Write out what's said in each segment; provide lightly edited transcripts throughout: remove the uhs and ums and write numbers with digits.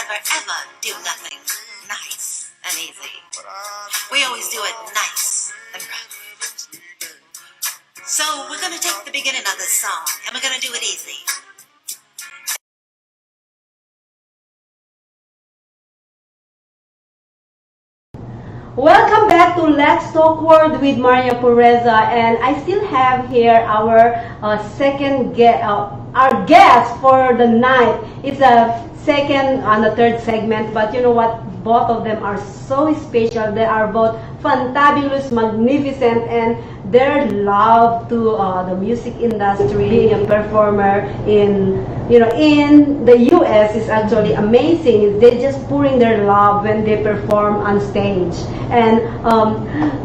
never ever do nothing nice and easy. We always do it nice and rough. So we're going to take the beginning of this song and we're going to do it easy. Welcome back to Let's Talk Word with Maria Pureza, and I still have here our our guest for the night. It's a second and a third segment, but you know what? Both of them are so special. They are both fantabulous, magnificent, and their love to the music industry, being a performer in the US is actually amazing. They just pouring their love when they perform on stage. And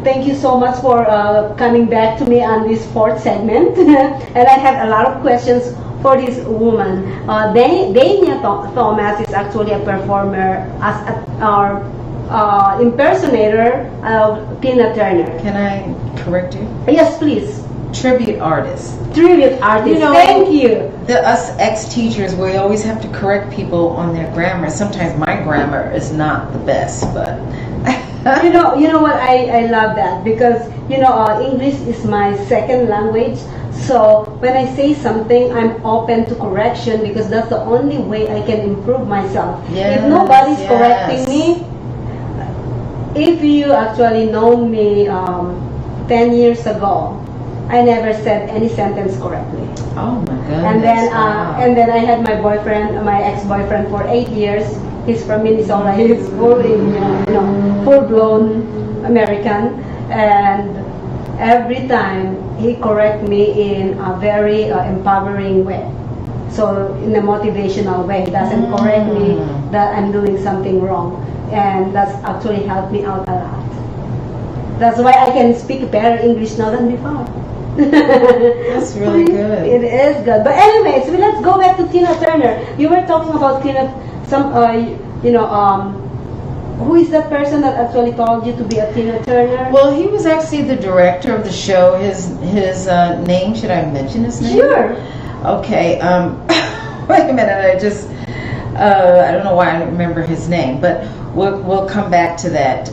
thank you so much for coming back to me on this fourth segment. And I have a lot of questions for this woman. Danya Thomas is actually a performer as our impersonator of Tina Turner. Can I correct you? Yes, please. Tribute artist. Tribute artist. Thank you. Us ex-teachers, we always have to correct people on their grammar. Sometimes my grammar is not the best, but you know what? I love that because English is my second language. So when I say something, I'm open to correction because that's the only way I can improve myself. Yes, if nobody's correcting me, if you actually know me 10 years ago, I never said any sentence correctly. Oh my goodness! And then I had my ex-boyfriend for 8 years. He's from Minnesota. He's full-blown American, and every time he correct me in a very empowering way. So in a motivational way, he doesn't correct me that I'm doing something wrong, and that's actually helped me out a lot. That's why I can speak better English now than before. That's really good. It is good. But anyways, let's go back to Tina Turner. You were talking about Tina. Who is that person that actually told you to be a Tina Turner? Well, he was actually the director of the show. His name, should I mention his name? Sure. Okay. Wait a minute. I don't know why I don't remember his name, but we'll come back to that.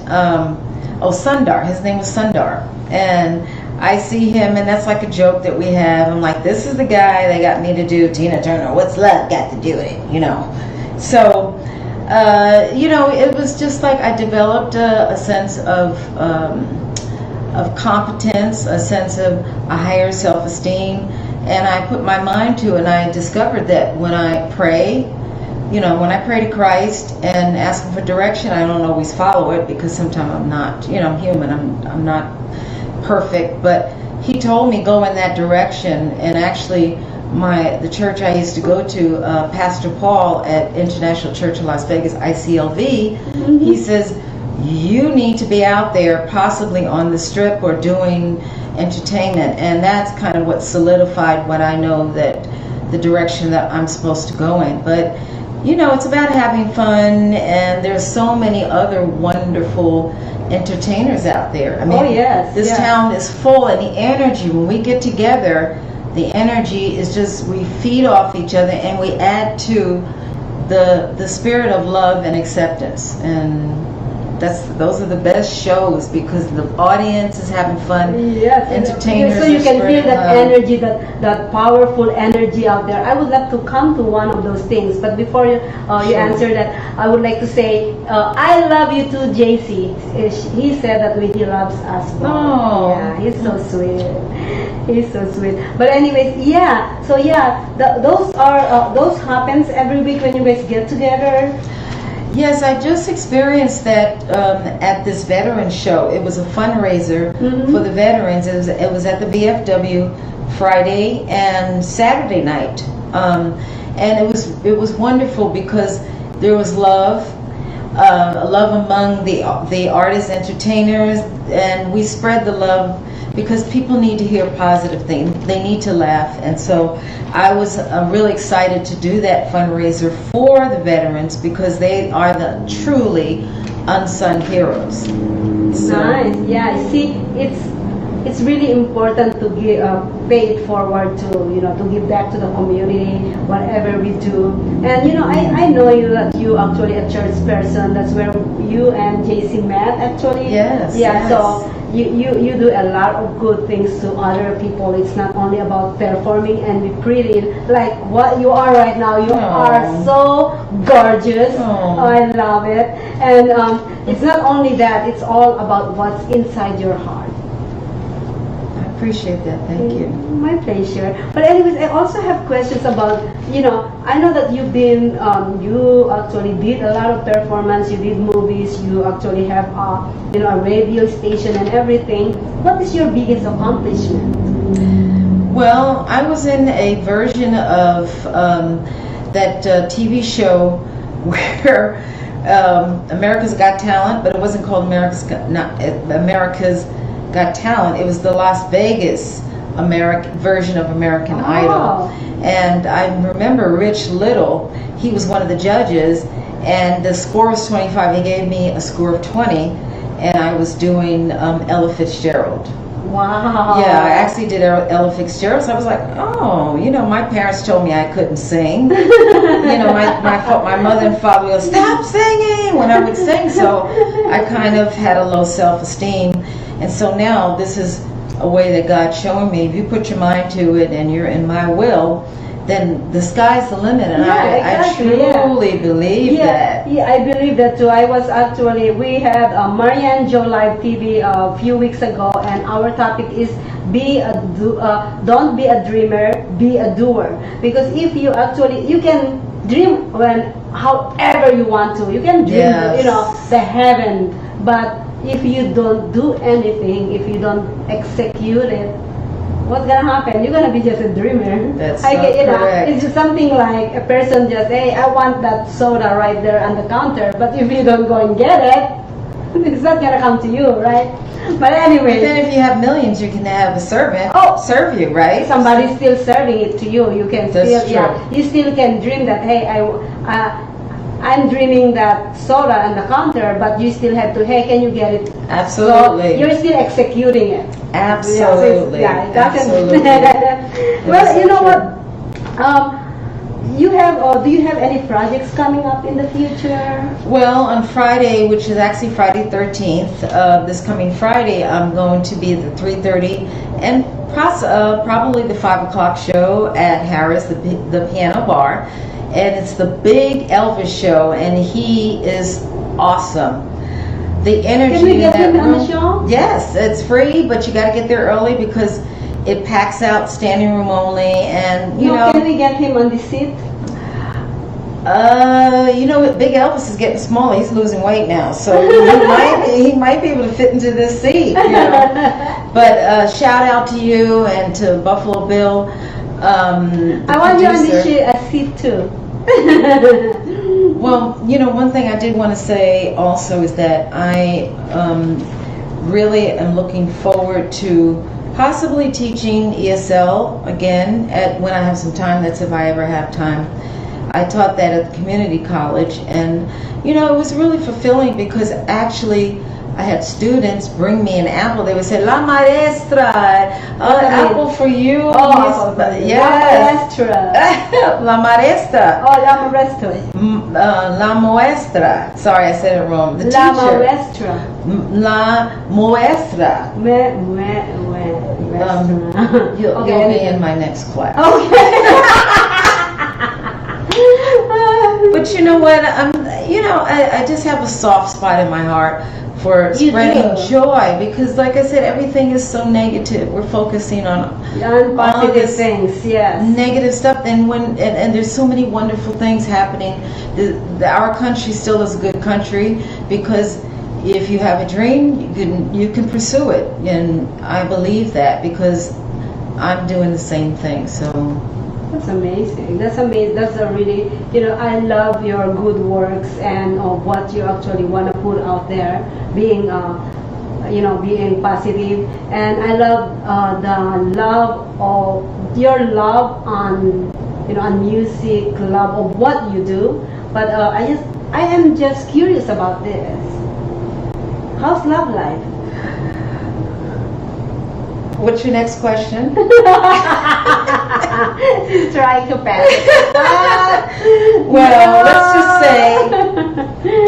Sundar. His name was Sundar, and I see him, and that's like a joke that we have. I'm like, this is the guy that got me to do Tina Turner. What's love got to do with it? So. It was just like I developed a sense of competence, a sense of a higher self-esteem, and I put my mind to it, and I discovered that when I pray, when I pray to Christ and ask Him for direction, I don't always follow it because sometimes I'm not, I'm human, I'm not perfect, but He told me go in that direction, and actually the church I used to go to, Pastor Paul at International Church of Las Vegas, ICLV, he says, you need to be out there possibly on the strip or doing entertainment. And that's kind of what solidified what I know that the direction that I'm supposed to go in. But, it's about having fun, and there's so many other wonderful entertainers out there. I mean, this town is full, and the energy, when we get together, the energy is just, we feed off each other and we add to the spirit of love and acceptance. And those are the best shows because the audience is having fun. Yes, entertainers. So you can feel that energy, that powerful energy out there. I would love to come to one of those things, but before you answer that, I would like to say I love you too, JC. He said that he loves us. Oh, yeah, he's so sweet. He's so sweet. But anyways, those happens every week when you guys get together. Yes, I just experienced that at this veteran show. It was a fundraiser for the veterans. It was at the VFW Friday and Saturday night, and it was wonderful because there was love among the artists, entertainers, and we spread the love because people need to hear positive things. They need to laugh, and so I was really excited to do that fundraiser for the veterans because they are the truly unsung heroes. So. Nice. Yeah. See, it's really important to give, pay it forward to, to give back to the community, whatever we do. And I know you that you actually a church person. That's where you and JC met actually. Yes. Yeah. Yes. So you do a lot of good things to other people. It's not only about performing and be pretty like what you are right now. You are so gorgeous. Oh, I love it. And it's not only that, it's all about what's inside your heart. I appreciate that. Thank you. My pleasure. But anyways, I also have questions about, I know that you've been, you actually did a lot of performance, you did movies, you actually have, a radio station and everything. What is your biggest accomplishment? Well, I was in a version of that TV show where America's Got Talent, but it wasn't called America's Got Talent. It was the Las Vegas version of American Idol. And I remember Rich Little, he was one of the judges, and the score was 25. He gave me a score of 20, and I was doing Ella Fitzgerald. Wow. Yeah, I actually did Ella Fitzgerald. So I was like, oh, my parents told me I couldn't sing. My mother and father would stop singing when I would sing. So I kind of had a low self-esteem. And so now this is a way that God's showing me, if you put your mind to it and you're in my will, then the sky's the limit. And I truly believe that. Yeah, I believe that too. We had Marianne Joe Live TV a few weeks ago, and our topic is don't be a dreamer, be a doer. Because if you can dream however you want to. You can dream, the heaven, but if you don't do anything, if you don't execute it, what's gonna happen? You're gonna be just a dreamer. That's correct. It's just something like a person just, hey, I want that soda right there on the counter, but if you don't go and get it, it's not gonna come to you, right? But anyway. But then if you have millions, you can have a servant serve you, right? Somebody's still serving it to you. You can you still can dream that, hey, I'm dreaming that soda on the counter, but you still have to, hey, can you get it? Absolutely. So you're still executing it. Absolutely. Absolutely. Well, you know what? Do you have any projects coming up in the future? Well, on Friday, which is actually Friday 13th, this coming Friday, I'm going to be at the 3:30 and probably the 5 o'clock show at Harris, the piano bar. And it's the big Elvis show, and he is awesome. The energy. Can we get in that him on room, the show? Yes, it's free, but you got to get there early because it packs out, standing room only, and Can we get him on the seat? Big Elvis is getting smaller. He's losing weight now, so he might be able to fit into this seat. But shout out to you and to Buffalo Bill. I want you on the seat too. Well, one thing I did want to say also is that I really am looking forward to possibly teaching ESL again when I have some time. That's if I ever have time. I taught that at the community college, and it was really fulfilling because actually I had students bring me an apple. They would say, "La maestra, apple for you." Oh, yes. La maestra. Oh, la maestra. La maestra. Sorry, I said it wrong. The La teacher. maestra. La maestra. You'll be in my next class. Okay. But you know what? I just have a soft spot in my heart for spreading joy because, like I said, everything is so negative. We're focusing on positive things, yes. Negative stuff, and there's so many wonderful things happening. Our country still is a good country because if you have a dream, you can pursue it, and I believe that because I'm doing the same thing. So. That's amazing. That's amazing. That's a really, I love your good works and what you actually want to put out there, being, being positive. And I love your love on, on music, love of what you do. But I am just curious about this. How's love life? What's your next question? She's trying to pass. Well, let's just say,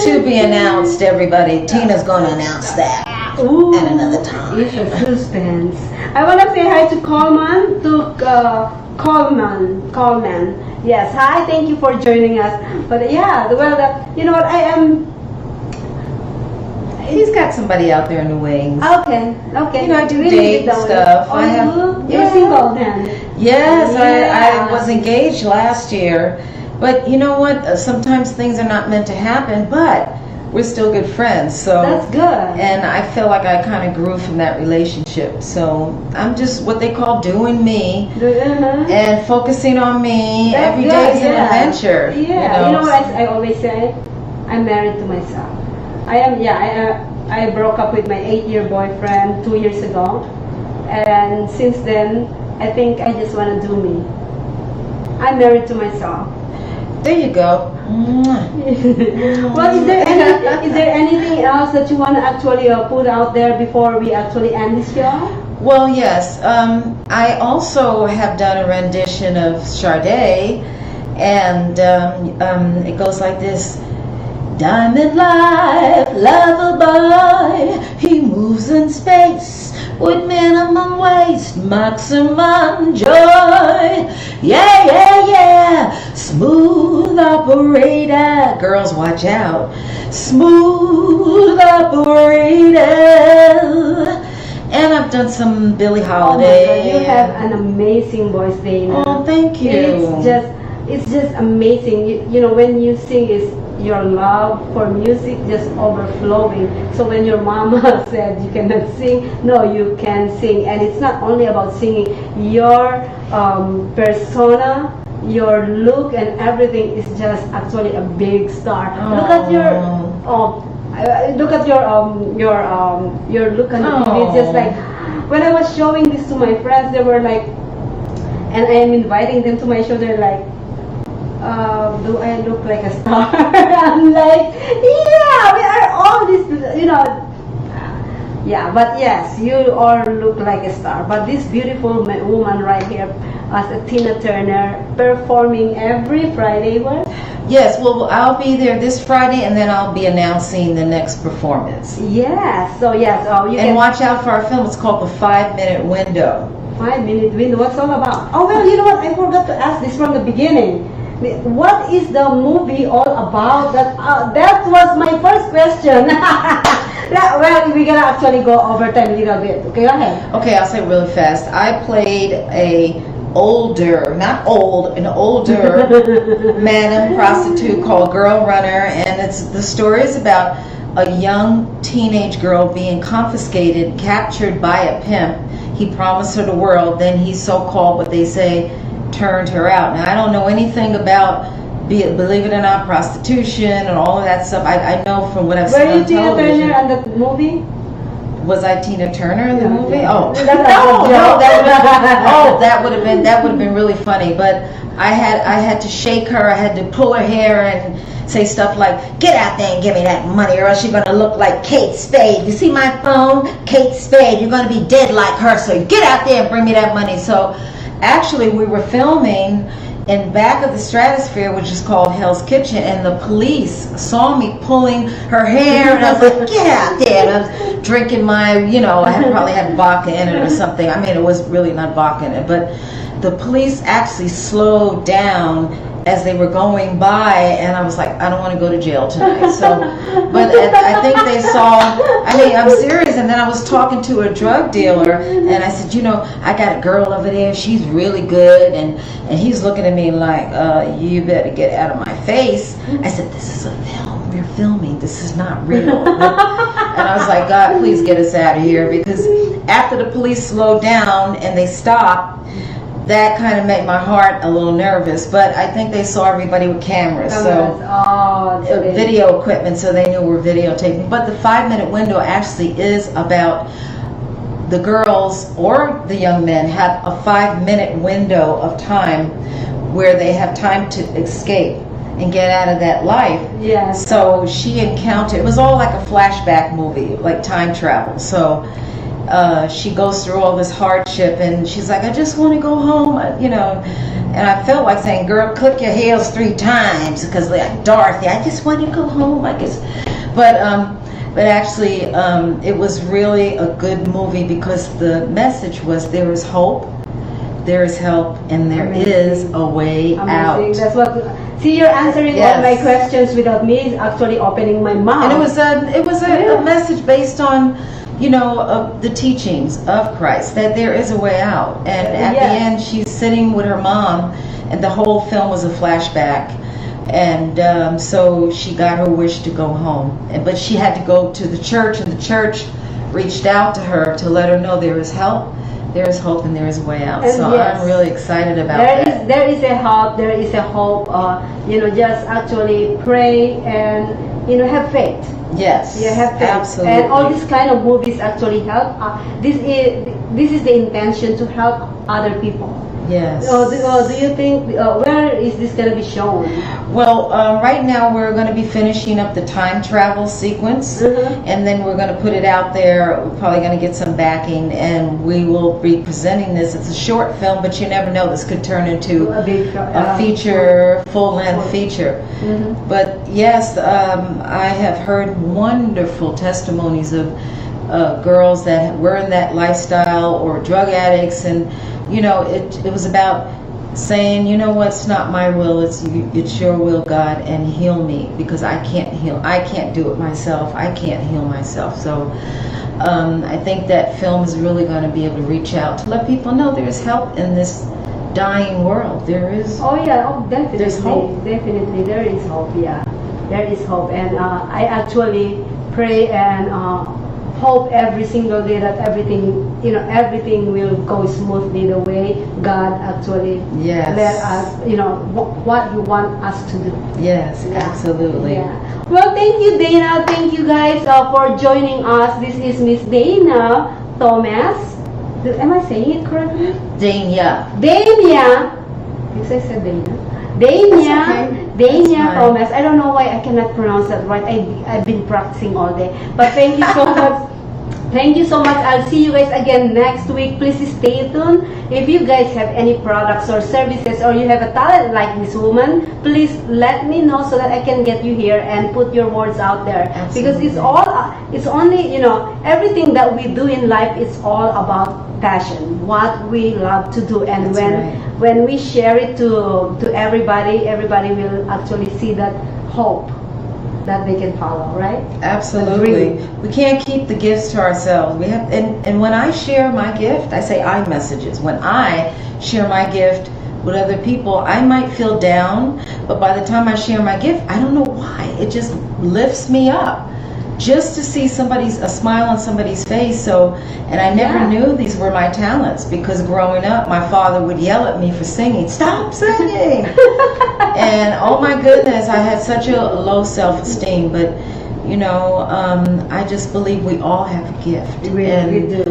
to be announced, everybody. Tina's going to announce that Ooh, at another time. It's a suspense. I want to say hi to Coleman, Coleman. Yes, hi, thank you for joining us. But yeah, well, you know what, I am... He's got somebody out there in the wings. Okay. You know, I do Really date that way. stuff. Oh, I have. You're Yeah. single then? Yes, Yeah. I was engaged last year, but you know what? Sometimes things are not meant to happen, but we're still good friends. So That's good. And I feel like I kind of grew from that relationship. So I'm just what they call doing me and focusing on me. That's Every good, day is an yeah. adventure. Yeah, you know what I always say? I'm married to myself. I broke up with my 8-year boyfriend 2 years ago, and since then I think I just want to do me. I'm married to myself. There you go. Well, is there anything else that you want to actually put out there before we actually end this show? Well, yes. I also have done a rendition of Sade, and it goes like this. Diamond life, lover boy, he moves in space with minimum waste, maximum joy. Yeah, yeah, yeah, smooth operator. Girls, watch out. Smooth operator. And I've done some Billie Holiday. Oh my God, you have an amazing voice, Dana. Oh, thank you. It's just amazing. You know, when you sing, is your love for music just overflowing. So when your mama said you cannot sing, no, you can sing. And it's not only about singing. Your persona, your look, and everything is just actually a big star. Look at your look on the TV. It's just like when I was showing this to my friends, they were like, and I am inviting them to my show. They're like, do I look like a star? I'm like, yeah, we are all this, you know. Yeah, but yes, you all look like a star. But this beautiful woman right here, as a Tina Turner, performing every Friday, what? Yes, well, I'll be there this Friday, and then I'll be announcing the next performance. Yes, so yes, you And can watch out for our film. It's called The 5-Minute Window. 5-minute window. What's all about? Oh well, you know what? I forgot to ask this from the beginning. What is the movie all about? That was my first question. Well, we're gonna actually go over time a little bit. Okay, go ahead. Okay, I'll say it really fast. I played an older madam prostitute called Girl Runner, and the story is about a young teenage girl being confiscated, captured by a pimp. He promised her the world, then he so-called, what they say, turned her out. Now, I don't know anything about, believe it or not, prostitution and all of that stuff. I know from what I've seen on television. Were you Tina Turner in the movie? Was I Tina Turner in the movie? Yeah. Oh, No, that would have been really funny. But I had to shake her. I had to pull her hair and say stuff like, "Get out there and give me that money, or else you're gonna look like Kate Spade. You see my phone, Kate Spade. You're gonna be dead like her. So get out there and bring me that money." So actually, we were filming in back of the Stratosphere, which is called Hell's Kitchen, and the police saw me pulling her hair, and I was like, "Get out there!" And I was drinking my, I probably had vodka in it or something. I mean, it was really not vodka in it, but the police actually slowed down as they were going by, and I was like, I don't want to go to jail tonight. So, but I think they saw, I'm serious. And then I was talking to a drug dealer, and I said, I got a girl over there, she's really good, and he's looking at me like, you better get out of my face. I said, this is a film, we're filming, this is not real. And I was like, God, please get us out of here, because after the police slowed down and they stopped, that kind of made my heart a little nervous, but I think they saw everybody with cameras, video equipment, so they knew we're videotaping. But the 5-minute window actually is about the girls or the young men have a 5-minute window of time where they have time to escape and get out of that life. Yes. So she encountered, it was all like a flashback movie, like time travel. So she goes through all this hardship, and she's like, I just want to go home, you know. And I felt like saying, girl, click your heels 3 times, because like Dorothy, I just want to go home, I guess. But actually, it was really a good movie, because the message was there is hope, there is help, and there is a way out. That's what. See, you're answering all my questions without me actually opening my mouth. And it was a message based on, you know, the teachings of Christ, that there is a way out. And at the end, she's sitting with her mom, and the whole film was a flashback. And so she got her wish to go home. But she had to go to the church, and the church reached out to her to let her know there is help, there is hope, and there is a way out. And so I'm really excited about that. There is a hope, there is a hope. You know, just actually pray and, you know, have faith. Yes, you have faith. Absolutely. And all these kind of movies actually help. This is the intention, to help other people. Yes. Do you think, where is this going to be shown? Well, right now we're going to be finishing up the time travel sequence, and then we're going to put it out there. We're probably going to get some backing, and we will be presenting this. It's a short film, but you never know, this could turn into a feature, full-length feature. But yes, I have heard wonderful testimonies of girls that were in that lifestyle, or drug addicts, and you know, it was about saying, you know what, it's not my will, it's your will, God, and heal me, because I can't do it myself. I can't heal myself. So I think that film is really going to be able to reach out to let people know there's help in this dying world. There is. Definitely. There's hope. Definitely, there is hope. Yeah, there is hope, and I actually pray and hope every single day that everything will go smoothly the way God actually let us, you know, what you want us to do. Yes, absolutely. Yeah. Well, thank you, Dana. Thank you guys for joining us. This is Miss Danya Thomas. Am I saying it correctly? Danya. Yes, I said Dana. Danya Thomas. I don't know why I cannot pronounce that right. I've been practicing all day. But thank you so much. Thank you so much. I'll see you guys again next week. Please stay tuned. If you guys have any products or services, or you have a talent like this woman, please let me know so that I can get you here and put your words out there. Absolutely. Because it's only, you know, everything that we do in life is all about passion, what we love to do. And when we share it to everybody will actually see that hope that they can follow, right? Absolutely. We can't keep the gifts to ourselves. We have, and when I share my gift, I say I messages. When I share my gift with other people, I might feel down, but by the time I share my gift, I don't know why, it just lifts me up. Just to see a smile on somebody's face. So, and I never knew these were my talents, because growing up, my father would yell at me for singing. Stop singing! And oh my goodness, I had such a low self-esteem. But you know, I just believe we all have a gift, we do.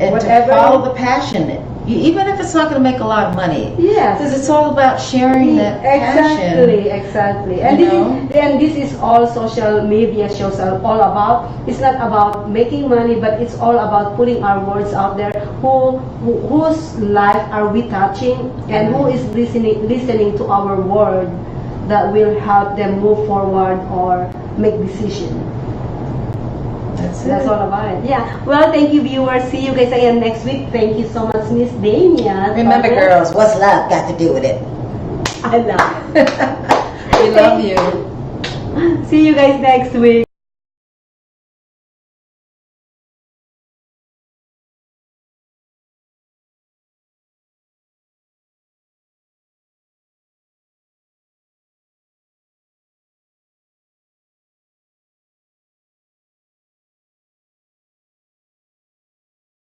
And to follow the passion. Even if it's not going to make a lot of money. Yes. Because it's all about sharing that passion. Exactly. And this is all social media shows are all about. It's not about making money, but it's all about putting our words out there. Whose life are we touching, and who is listening to our word that will help them move forward or make decisions. That's all about it. Yeah. Well, thank you, viewers. See you guys again next week. Thank you so much, Miss Danya. Remember, girls, what's love got to do with it? I love it. We love you. See you guys next week.